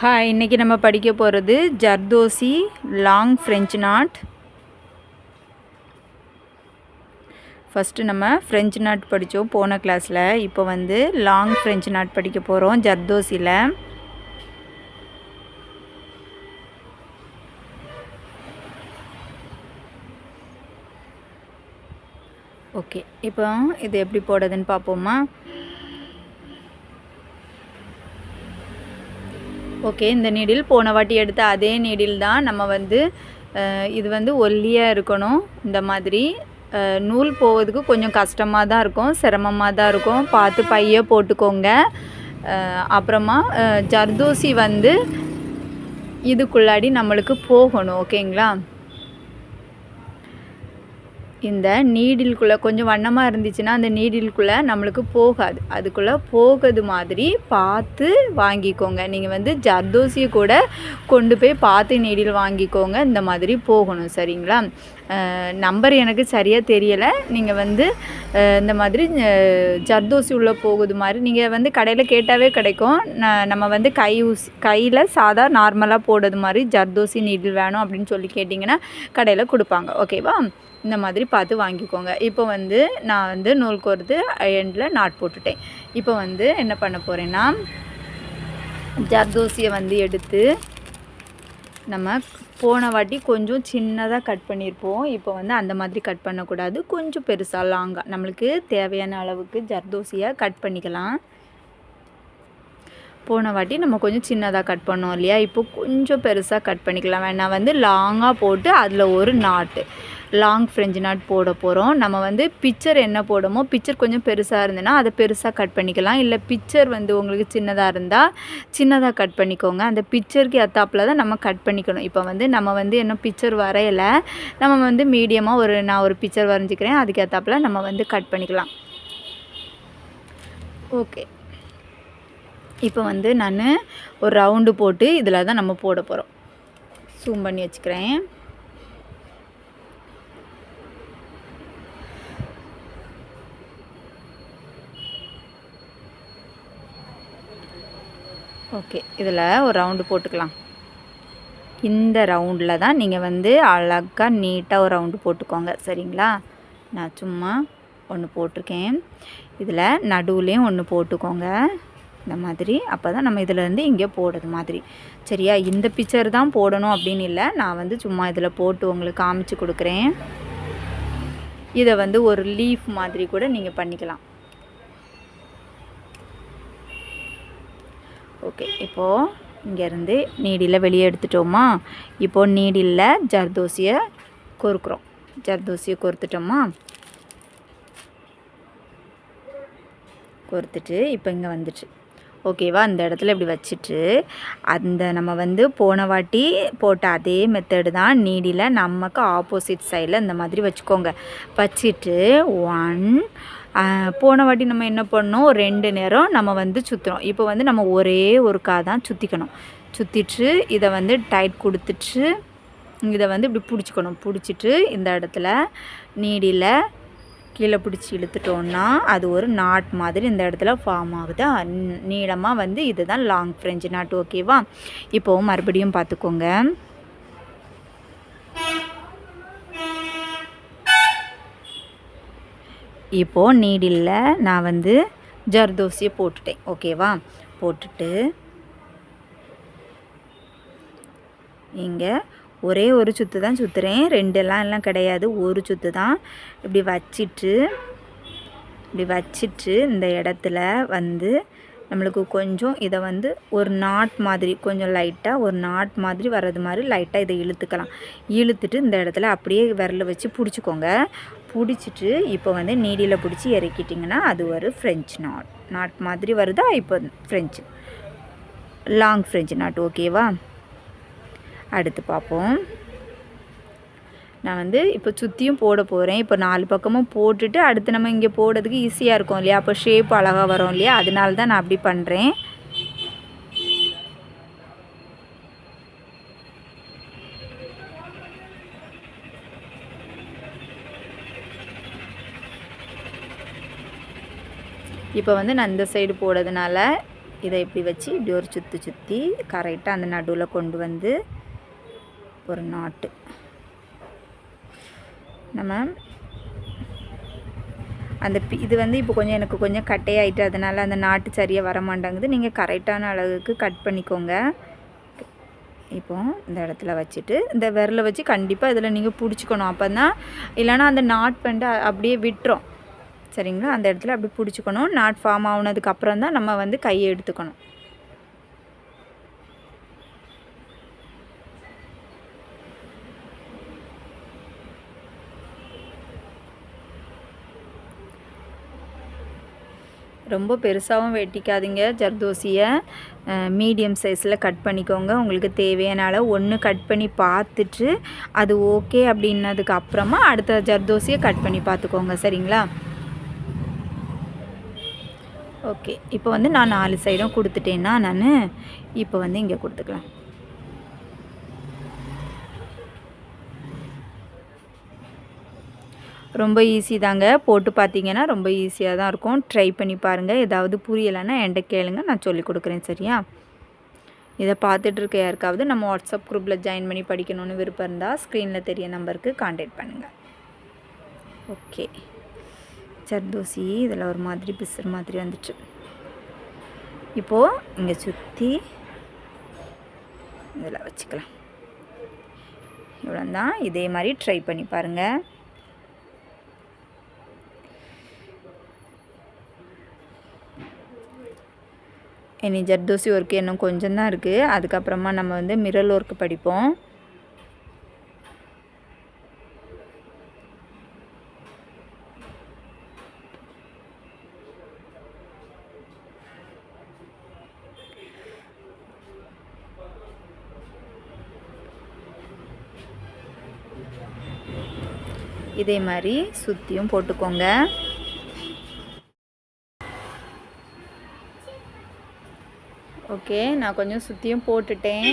Hi, இன்றைக்கி நம்ம படிக்க போகிறது zardozi long French not. First நம்ம ஃப்ரெஞ்ச் நாட் படித்தோம் போன கிளாஸில். இப்போ வந்து லாங் ஃப்ரெஞ்ச் நாட் படிக்க போகிறோம் ஜர்தோசியில். ஓகே, இப்போ இது எப்படி போடுறதுன்னு பார்ப்போமா? ஓகே, இந்த நீடில் போன வாட்டி எடுத்த அதே நீடில் தான். நம்ம வந்து இது வந்து ஒல்லியாக இருக்கணும். இந்த மாதிரி நூல் போவதுக்கு கொஞ்சம் கஷ்டமாக தான் இருக்கும், சிரமமாக தான் இருக்கும். பார்த்து பைய போட்டுக்கோங்க. அப்புறமா ஜர்தோசி வந்து இதுக்குள்ளாடி நம்மளுக்கு போகணும். ஓகேங்களா? இந்த நீடிலுக்குள்ளே கொஞ்சம் வண்ணமாக இருந்துச்சுன்னா அந்த நீடிலுக்குள்ளே நம்மளுக்கு போகாது. அதுக்குள்ளே போகிறது மாதிரி பார்த்து வாங்கிக்கோங்க. நீங்கள் வந்து ஜர்தோசியை கூட கொண்டு போய் பார்த்து நீடில் வாங்கிக்கோங்க. இந்த மாதிரி போகணும். சரிங்களா? நம்பர் எனக்கு சரியாக தெரியலை. நீங்கள் வந்து இந்த மாதிரி ஜர்தோசி உள்ளே போகுது மாதிரி நீங்கள் வந்து கடையில் கேட்டாவே கிடைக்கும். நம்ம வந்து கையில் சாதா நார்மலாக போடுறது மாதிரி ஜர்தோசி நீடில் வேணும் அப்படின்னு சொல்லி கேட்டிங்கன்னா கடையில் கொடுப்பாங்க. ஓகேவா? இந்த மாதிரி பார்த்து வாங்கிக்கோங்க. இப்போ வந்து நான் வந்து நூல் கோர்த்து எண்டில் நாட் போட்டுட்டேன். இப்போ வந்து என்ன பண்ண போகிறேன்னா, ஜர்தோசியை வந்து எடுத்து நம்ம போன வாட்டி கொஞ்சம் சின்னதாக கட் பண்ணியிருப்போம். இப்போ வந்து அந்த மாதிரி கட் பண்ணக்கூடாது. கொஞ்சம் பெருசாக லாங்காக நம்மளுக்கு தேவையான அளவுக்கு ஜர்தோசியை கட் பண்ணிக்கலாம். போன வாட்டி நம்ம கொஞ்சம் சின்னதாக கட் பண்ணோம் இல்லையா? இப்போ கொஞ்சம் பெருசாக கட் பண்ணிக்கலாம். வேணா வந்து லாங்காக போட்டு அதில் ஒரு நாட்டு லாங் ஃப்ரெஞ்ச் நாட் போட போகிறோம். நம்ம வந்து பிக்சர் என்ன போடுமோ, பிக்சர் கொஞ்சம் பெருசாக இருந்ததுன்னா அதை பெருசாக கட் பண்ணிக்கலாம். இல்லை பிக்சர் வந்து உங்களுக்கு சின்னதாக இருந்தால் சின்னதாக கட் பண்ணிக்கோங்க. அந்த பிக்சருக்கு ஏற்றாப்புல தான் நம்ம கட் பண்ணிக்கணும். இப்போ வந்து நம்ம வந்து இன்னும் பிக்சர் வரையலை. நம்ம வந்து மீடியமாக நான் ஒரு பிக்சர் வரைஞ்சிக்கிறேன். அதுக்கு ஏற்றாப்புல நம்ம வந்து கட் பண்ணிக்கலாம். ஓகே, இப்போ வந்து நான் ஒரு ரவுண்டு போட்டு இதில் தான் நம்ம போட போகிறோம். ஜூம் பண்ணி வச்சுக்கிறேன். ஓகே, இதில் ஒரு ரவுண்டு போட்டுக்கலாம். இந்த ரவுண்டில் தான் நீங்கள் வந்து அழகாக நீட்டாக ஒரு ரவுண்டு போட்டுக்கோங்க. சரிங்களா? நான் சும்மா ஒன்று போட்டிருக்கேன். இதில் நடுவுலேயும் ஒன்று போட்டுக்கோங்க. இந்த மாதிரி. அப்போ தான் நம்ம இதிலேருந்து இங்கே போடுறது மாதிரி. சரியா? இந்த பிக்சர் தான் போடணும் அப்படின்னு இல்லை. நான் வந்து சும்மா இதில் போட்டு உங்களுக்கு காமிச்சு கொடுக்குறேன். இதை வந்து ஒரு லீஃப் மாதிரி கூட நீங்கள் பண்ணிக்கலாம். ஓகே, இப்போது இங்கேருந்து நீடியில் வெளியே எடுத்துட்டோமா? இப்போது நீடியில் ஜர்தோசியை கொறுக்குறோம். ஜர்தோசியை கொறுத்துட்டோமா? கொறுத்துட்டு இப்போ இங்கே வந்துச்சு. ஓகேவா? அந்த இடத்துல இப்படி வச்சுட்டு நம்ம வந்து போன வாட்டி போட்ட அதே மெத்தடு தான். நீடியில் நமக்கு ஆப்போசிட் சைடில் இந்த மாதிரி வச்சுக்கோங்க. வச்சுட்டு போன வாட்டி நம்ம என்ன பண்ணோம், 2 நேரம் நம்ம வந்து சுற்றுறோம். இப்போ வந்து நம்ம ஒரே ஒரு தான் சுற்றிக்கணும். சுற்றிட்டு இதை வந்து டைட் கொடுத்துட்டு இதை வந்து இப்படி பிடிச்சிக்கணும். பிடிச்சிட்டு இந்த இடத்துல நீடியில் கீழே பிடிச்சி இழுத்துட்டோன்னா அது ஒரு நாட் மாதிரி இந்த இடத்துல ஃபார்ம் ஆகுது. நீளமாக வந்து இதுதான் லாங் ஃப்ரெஞ்ச் நாட். ஓகேவா? இப்போது மறுபடியும் பார்த்துக்கோங்க. இப்போது நீடில் நான் வந்து ஜர்தோசியை போட்டுட்டேன். ஓகேவா? போட்டுட்டு இங்கே ஒரே ஒரு சுற்று தான் சுற்றுறேன். 2 எல்லாம் கிடையாது, ஒரு சுற்று தான். இப்படி வச்சிட்டு இந்த இடத்துல வந்து நம்மளுக்கு கொஞ்சம் இதை வந்து ஒரு நாட் மாதிரி கொஞ்சம் லைட்டாக ஒரு நாட் மாதிரி வர்றது மாதிரி லைட்டாக இதை இழுத்துக்கலாம். இழுத்துட்டு இந்த இடத்துல அப்படியே விரல வச்சு பிடிச்சிக்கோங்க. பிடிச்சிட்டு இப்போ வந்து நீடியில் பிடிச்சி இறக்கிட்டிங்கன்னா அது ஒரு ஃப்ரெஞ்ச் நாட் மாதிரி வருதா? இப்போ ஃப்ரெஞ்சு லாங் ஃப்ரெஞ்ச் நாட். ஓகேவா? அடுத்து பார்ப்போம். நான் வந்து இப்போ சுற்றியும் போட போகிறேன். இப்போ 4 பக்கமும் போட்டுட்டு அடுத்து நம்ம இங்கே போடுறதுக்கு ஈஸியாக இருக்கும் இல்லையா? அப்போ ஷேப் அழகாக வரும் இல்லையா? அதனால தான் நான் அப்படி பண்ணுறேன். இப்போ வந்து நான் இந்த சைடு போடுறதுனால இதை இப்படி வச்சு இப்படி ஒரு சுற்றி கரெக்டாக அந்த நடுவில் கொண்டு வந்து ஒரு நாட்டு நம்ம அந்த இது வந்து இப்போ கொஞ்சம் எனக்கு கொஞ்சம் கட்டையாயிட்டு அதனால் அந்த நாட்டு சரியாக வர மாட்டேங்குது. நீங்கள் கரெக்டான அளவுக்கு கட் பண்ணிக்கோங்க. இப்போது இந்த இடத்துல வச்சுட்டு இந்த விரலை வச்சு கண்டிப்பாக இதில் நீங்கள் பிடிச்சிக்கணும். அப்போ தான் இல்லைனா அந்த நாட் பண்ணிட்டு அப்படியே விட்டுரும். சரிங்களா? அந்த இடத்துல அப்படி பிடிச்சிக்கணும். நாட் ஃபார்ம் ஆகுனதுக்கப்புறம் தான் நம்ம வந்து கையை எடுத்துக்கணும். ரொம்ப பெருசாகவும் வெட்டிக்காதீங்க. ஜர்தோசியை மீடியம் சைஸில் கட் பண்ணிக்கோங்க. உங்களுக்கு தேவையான அளவு ஒன்று கட் பண்ணி பார்த்துட்டு அது ஓகே அப்படின்னதுக்கு அப்புறமா அடுத்த ஜர்தோசியை கட் பண்ணி பார்த்துக்கோங்க. சரிங்களா? ஓகே. இப்போ வந்து நான் 4 சைடும் கொடுத்துட்டேன்னா நான் இப்போ வந்து இங்கே கொடுத்துக்கலாம். ரொம்ப ஈஸி தாங்க. போட்டு பார்த்தீங்கன்னா ரொம்ப ஈஸியாக தான் இருக்கும். ட்ரை பண்ணி பாருங்கள். ஏதாவது புரியலைன்னா என்கிட்ட கேளுங்க, நான் சொல்லிக் கொடுக்குறேன். சரியா? இதை பார்த்துட்டு இருக்க யாருக்காவது நம்ம வாட்ஸ்அப் குரூப்பில் ஜாயின் பண்ணி படிக்கணும்னு விருப்பம் இருந்தால் ஸ்க்ரீனில் தெரிய நம்பருக்கு கான்டாக்ட் பண்ணுங்கள். ஓகே. ஜர்தோசி இதில் ஒரு மாதிரி பிசுறு மாதிரி வந்துச்சு. இப்போது இங்கே சுற்றி இதில் வச்சுக்கலாம். இவ்வளோ தான். இதே மாதிரி ட்ரை பண்ணி பாருங்கள். இனி ஜர்தோசி ஒர்க்கு இன்னும் கொஞ்சம் தான் இருக்குது. அதுக்கப்புறமா நம்ம வந்து மிரர் ஒர்க்கு படிப்போம். இதே மாதிரி சுற்றியும் போட்டுக்கோங்க. ஓகே. நான் கொஞ்சம் சுற்றியும் போட்டுட்டேன்.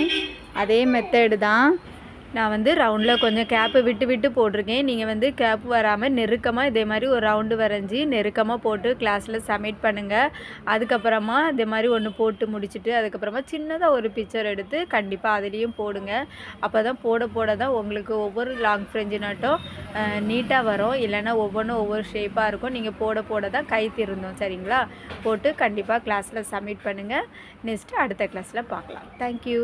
அதே மெத்தடு தான். நான் வந்து ரவுண்டில் கொஞ்சம் கேப்பு விட்டு விட்டு போட்டிருக்கேன். நீங்கள் வந்து கேப்பு வராமல் நெருக்கமாக இதே மாதிரி ஒரு ரவுண்டு வரைஞ்சி நெருக்கமாக போட்டு கிளாஸில் சப்மிட் பண்ணுங்கள். அதுக்கப்புறமா இதே மாதிரி ஒன்று போட்டு முடிச்சுட்டு அதுக்கப்புறமா சின்னதாக ஒரு பிக்சர் எடுத்து கண்டிப்பாக அதுலேயும் போடுங்க. அப்போ தான் போட தான் உங்களுக்கு ஒவ்வொரு லாங் ஃப்ரெஞ்சு நட்டும் நீட்டாக வரும். இல்லைன்னா ஒவ்வொன்றும் ஒவ்வொரு ஷேப்பாக இருக்கும். நீங்கள் போட தான் கை திருந்தோம். சரிங்களா? போட்டு கண்டிப்பாக கிளாஸில் சப்மிட் பண்ணுங்கள். நெக்ஸ்ட்டு அடுத்த கிளாஸில் பார்க்கலாம். தேங்க்யூ.